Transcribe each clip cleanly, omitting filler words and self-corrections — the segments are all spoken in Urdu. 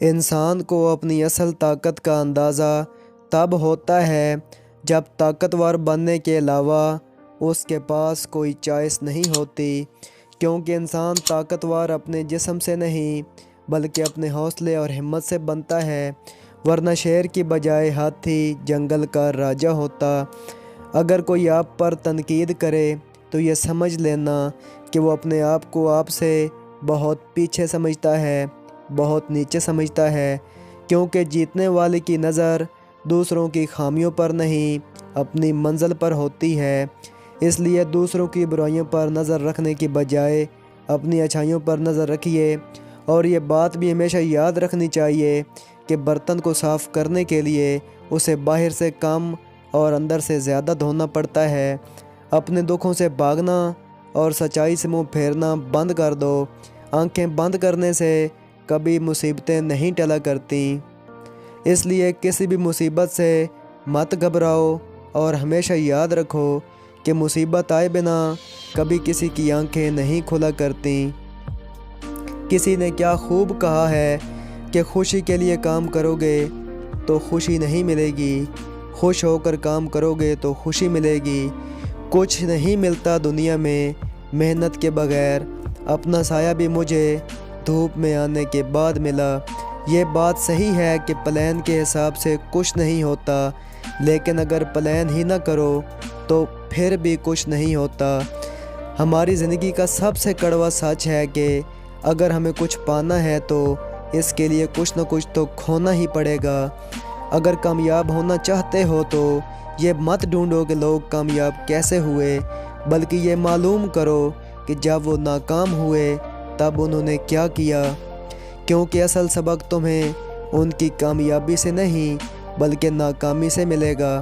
انسان کو اپنی اصل طاقت کا اندازہ تب ہوتا ہے جب طاقتور بننے کے علاوہ اس کے پاس کوئی چوائس نہیں ہوتی، کیونکہ انسان طاقتور اپنے جسم سے نہیں بلکہ اپنے حوصلے اور ہمت سے بنتا ہے، ورنہ شیر کی بجائے ہاتھی جنگل کا راجا ہوتا۔ اگر کوئی آپ پر تنقید کرے تو یہ سمجھ لینا کہ وہ اپنے آپ کو آپ سے بہت پیچھے سمجھتا ہے، بہت نیچے سمجھتا ہے، کیونکہ جیتنے والے کی نظر دوسروں کی خامیوں پر نہیں اپنی منزل پر ہوتی ہے۔ اس لیے دوسروں کی برائیوں پر نظر رکھنے کی بجائے اپنی اچھائیوں پر نظر رکھیے، اور یہ بات بھی ہمیشہ یاد رکھنی چاہیے کہ برتن کو صاف کرنے کے لیے اسے باہر سے کم اور اندر سے زیادہ دھونا پڑتا ہے۔ اپنے دکھوں سے بھاگنا اور سچائی سے منہ پھیرنا بند کر دو۔ آنکھیں بند کرنے سے کبھی مصیبتیں نہیں ٹلا کرتیں، اس لیے کسی بھی مصیبت سے مت گھبراؤ اور ہمیشہ یاد رکھو کہ مصیبت آئے بنا کبھی کسی کی آنکھیں نہیں کھلا کرتیں۔ کسی نے کیا خوب کہا ہے کہ خوشی کے لیے کام کرو گے تو خوشی نہیں ملے گی، خوش ہو کر کام کرو گے تو خوشی ملے گی۔ کچھ نہیں ملتا دنیا میں محنت کے بغیر، اپنا سایہ بھی مجھے دھوپ میں آنے کے بعد ملا۔ یہ بات صحیح ہے کہ پلان کے حساب سے کچھ نہیں ہوتا، لیکن اگر پلان ہی نہ کرو تو پھر بھی کچھ نہیں ہوتا۔ ہماری زندگی کا سب سے کڑوا سچ ہے کہ اگر ہمیں کچھ پانا ہے تو اس کے لیے کچھ نہ کچھ تو کھونا ہی پڑے گا۔ اگر کامیاب ہونا چاہتے ہو تو یہ مت ڈھونڈو کہ لوگ کامیاب کیسے ہوئے، بلکہ یہ معلوم کرو کہ جب وہ ناکام ہوئے تب انہوں نے کیا کیا، کیونکہ اصل سبق تمہیں ان کی کامیابی سے نہیں بلکہ ناکامی سے ملے گا۔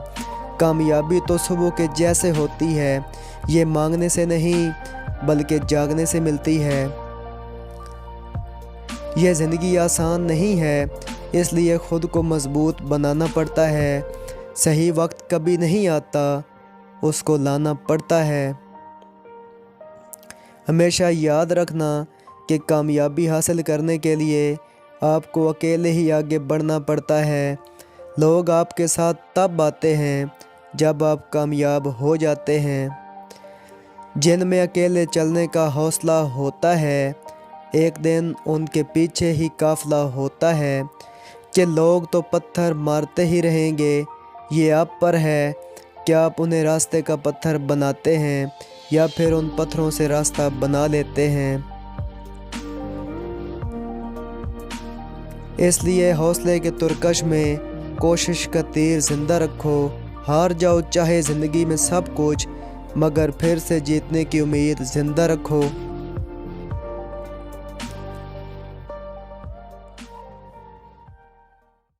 کامیابی تو صبح کے جیسے ہوتی ہے، یہ مانگنے سے نہیں بلکہ جاگنے سے ملتی ہے۔ یہ زندگی آسان نہیں ہے، اس لیے خود کو مضبوط بنانا پڑتا ہے۔ صحیح وقت کبھی نہیں آتا، اس کو لانا پڑتا ہے۔ ہمیشہ یاد رکھنا کہ کامیابی حاصل کرنے کے لیے آپ کو اکیلے ہی آگے بڑھنا پڑتا ہے۔ لوگ آپ کے ساتھ تب آتے ہیں جب آپ کامیاب ہو جاتے ہیں۔ جن میں اکیلے چلنے کا حوصلہ ہوتا ہے، ایک دن ان کے پیچھے ہی قافلہ ہوتا ہے۔ کہ لوگ تو پتھر مارتے ہی رہیں گے، یہ آپ پر ہے کہ آپ انہیں راستے کا پتھر بناتے ہیں یا پھر ان پتھروں سے راستہ بنا لیتے ہیں۔ اس لیے حوصلے کے ترکش میں کوشش کا تیر زندہ رکھو۔ ہار جاؤ چاہے زندگی میں سب کچھ، مگر پھر سے جیتنے کی امید زندہ رکھو۔